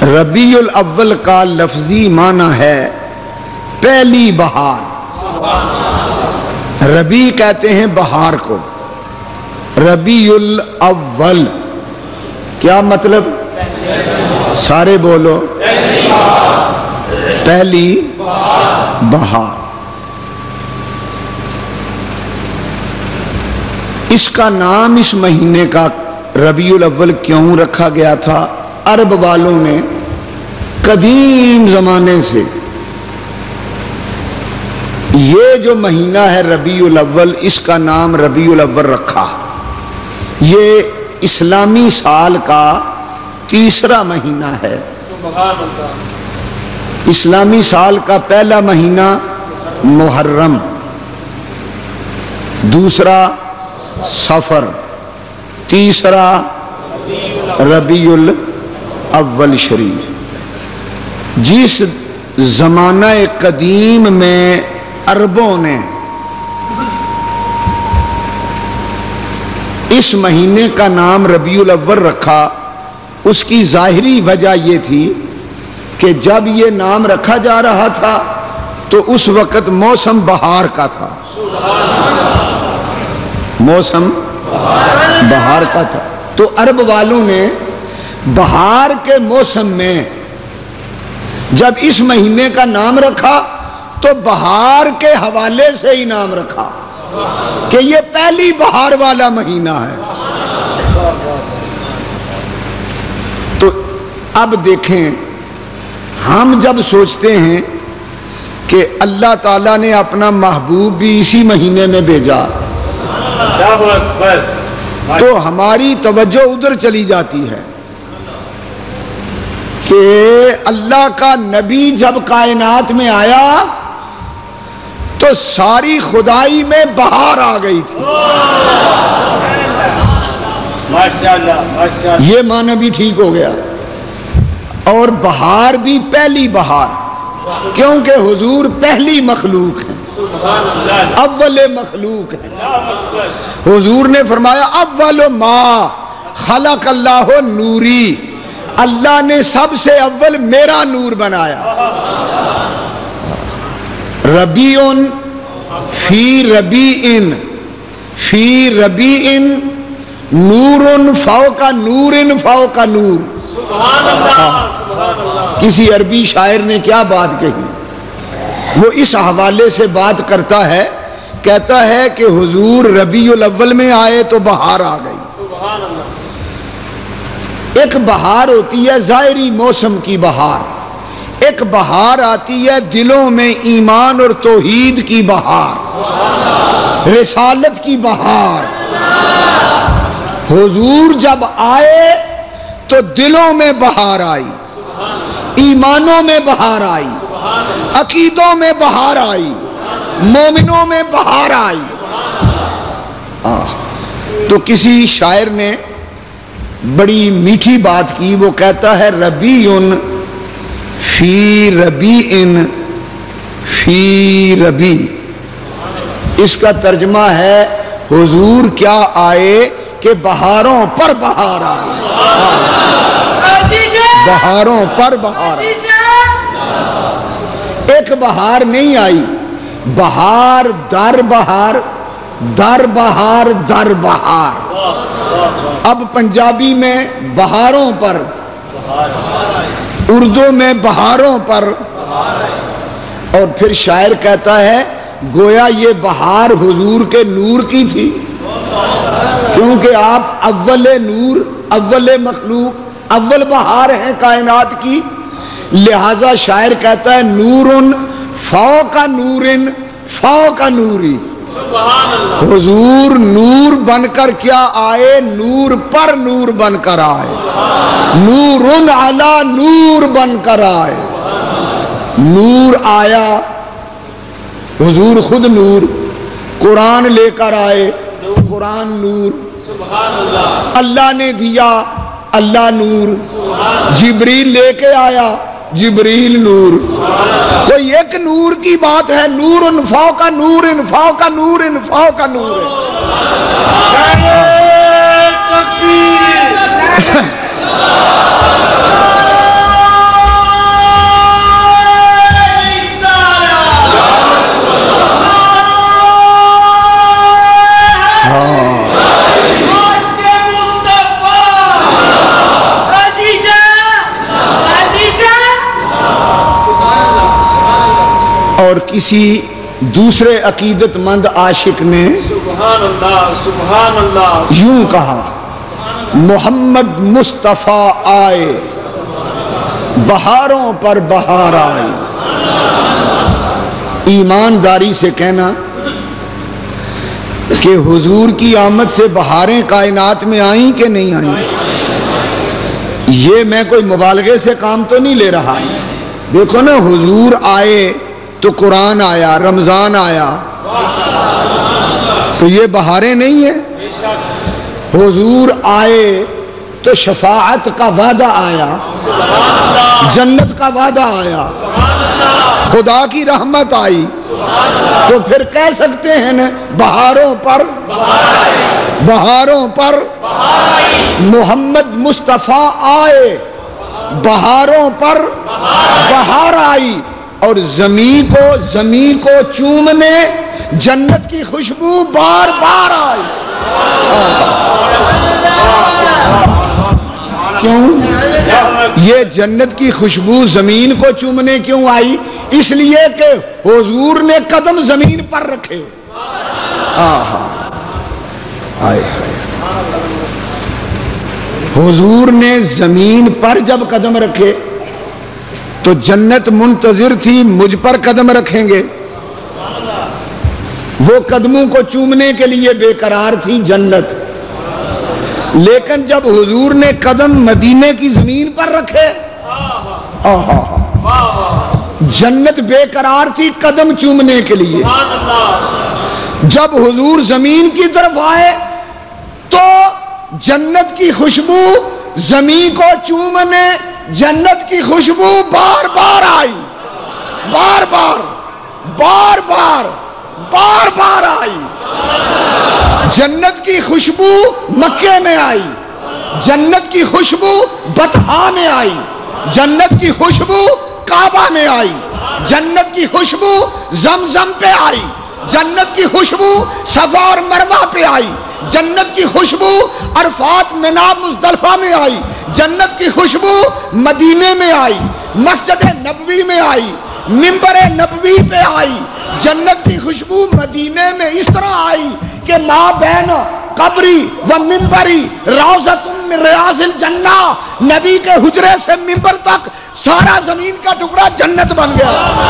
ربیع الاول کا لفظی معنی ہے پہلی بہار. ربیع کہتے ہیں بہار کو. ربیع الاول کیا مطلب؟ سارے بولو. پہلی بہار. اس کا نام اس مہینے کا ربیع الاول کیوں رکھا گیا تھا؟ عرب والوں نے قدیم زمانے سے یہ جو مہینہ ہے ربیع الاول، اس کا نام ربیع الاول رکھا. یہ اسلامی سال کا تیسرا مہینہ ہے. اسلامی سال کا پہلا مہینہ محرم، دوسرا صفر، تیسرا ربیع الاول شریف. جس زمانہ قدیم میں عربوں نے اس مہینے کا نام ربیع الاول رکھا، اس کی ظاہری وجہ یہ تھی کہ جب یہ نام رکھا جا رہا تھا تو اس وقت موسم بہار کا تھا. موسم بہار کا تھا. تو عرب والوں نے بہار کے موسم میں جب اس مہینے کا نام رکھا تو بہار کے حوالے سے ہی نام رکھا کہ یہ پہلی بہار والا مہینہ ہے. تو اب دیکھیں، ہم جب سوچتے ہیں کہ اللہ تعالیٰ نے اپنا محبوب بھی اسی مہینے میں بھیجا تو ہماری توجہ ادھر چلی جاتی ہے کہ اللہ کا نبی جب کائنات میں آیا تو ساری خدائی میں بہار آ گئی تھی. یہ معنی بھی ٹھیک ہو گیا. اور بہار بھی پہلی بہار، کیونکہ حضور پہلی مخلوق ہے، اول مخلوق ہے. حضور نے فرمایا اول ما خلق اللہ نوری، اللہ نے سب سے اول میرا نور بنایا. ربیع فی ربیع فی ربیع نور فوق نور فوق نور. کسی عربی شاعر نے کیا بات کہی، وہ اس حوالے سے بات کرتا ہے، کہتا ہے کہ حضور ربیع الاول میں آئے تو بہار آ گئی. ایک بہار ہوتی ہے ظاہری موسم کی بہار، ایک بہار آتی ہے دلوں میں ایمان اور توحید کی بہار، رسالت کی بہار. حضور جب آئے تو دلوں میں بہار آئی، ایمانوں میں بہار آئی، عقیدوں میں بہار آئی، مومنوں میں بہار آئی. تو کسی شاعر نے بڑی میٹھی بات کی، وہ کہتا ہے ربیع فی ربیع فی ربیع. اس کا ترجمہ ہے حضور کیا آئے کہ بہاروں پر بہار آئے، بہاروں پر بہار آئے. ایک بہار نہیں آئی، بہار در بہار، در بہار در بہار. اب پنجابی میں بہاروں پر، اردو میں بہاروں پر. اور پھر شاعر کہتا ہے گویا یہ بہار حضور کے نور کی تھی، کیونکہ آپ اول نور، اول مخلوق، اول بہار ہیں کائنات کی. لہذا شاعر کہتا ہے نور فوق نور فوق نوری. حضور نور بن کر کیا آئے؟ نور پر نور بن کر آئے، نور علی نور بن کر آئے. نور آیا، حضور خود نور. قرآن لے کر آئے، قرآن نور. اللہ نے دیا، اللہ نور. جبریل لے کے آیا، جبریل نور. کوئی ایک نور کی بات ہے، نور فوق نور فوق نور فوق نور. کسی دوسرے عقیدت مند عاشق نے سبحان اللہ یوں کہا، محمد مصطفیٰ آئے بہاروں پر بہار آئی۔ ایمانداری سے کہنا کہ حضور کی آمد سے بہاریں کائنات میں آئیں کہ نہیں آئیں؟ یہ میں کوئی مبالغے سے کام تو نہیں لے رہا۔ دیکھو نا، حضور آئے تو قرآن آیا، رمضان آیا، تو یہ بہاریں نہیں ہیں؟ حضور آئے تو شفاعت کا وعدہ آیا، جنت کا وعدہ آیا، خدا کی رحمت آئی، تو پھر کہہ سکتے ہیں نا بہاروں پر محمد مصطفیٰ آئے، بہاروں پر بہار آئی، اور زمین کو چومنے جنت کی خوشبو بار بار آئی۔ کیوں یہ جنت کی خوشبو زمین کو چومنے کیوں آئی؟ اس لیے کہ حضور نے قدم زمین پر رکھے۔ حضور نے زمین پر جب قدم رکھے تو جنت منتظر تھی مجھ پر قدم رکھیں گے، وہ قدموں کو چومنے کے لیے بے قرار تھی جنت۔ لیکن جب حضور نے قدم مدینے کی زمین پر رکھے، جنت بے قرار تھی قدم چومنے کے لیے۔ جب حضور زمین کی طرف آئے تو جنت کی خوشبو زمین کو چومنے جنت کی خوشبو بار بار آئی، بار بار آئی۔ جنت کی خوشبو مکے میں آئی، جنت کی خوشبو بطحا میں آئی، جنت کی خوشبو کعبہ میں آئی، جنت کی خوشبو زمزم پہ آئی، جنت کی خوشبو صفا اور مروہ پہ آئی، جنت کی خوشبو عرفات منا مزدلفہ میں آئی، جنت کی خوشبو مدینے میں آئی، مسجد نبوی میں آئی، منبر نبوی پہ آئی۔ جنت کی خوشبو مدینے میں اس طرح آئی کہ ما بین قبری و منبری روضۃ من ریاض الجنہ، نبی کے حجرے سے منبر تک سارا زمین کا ٹکڑا جنت بن گیا۔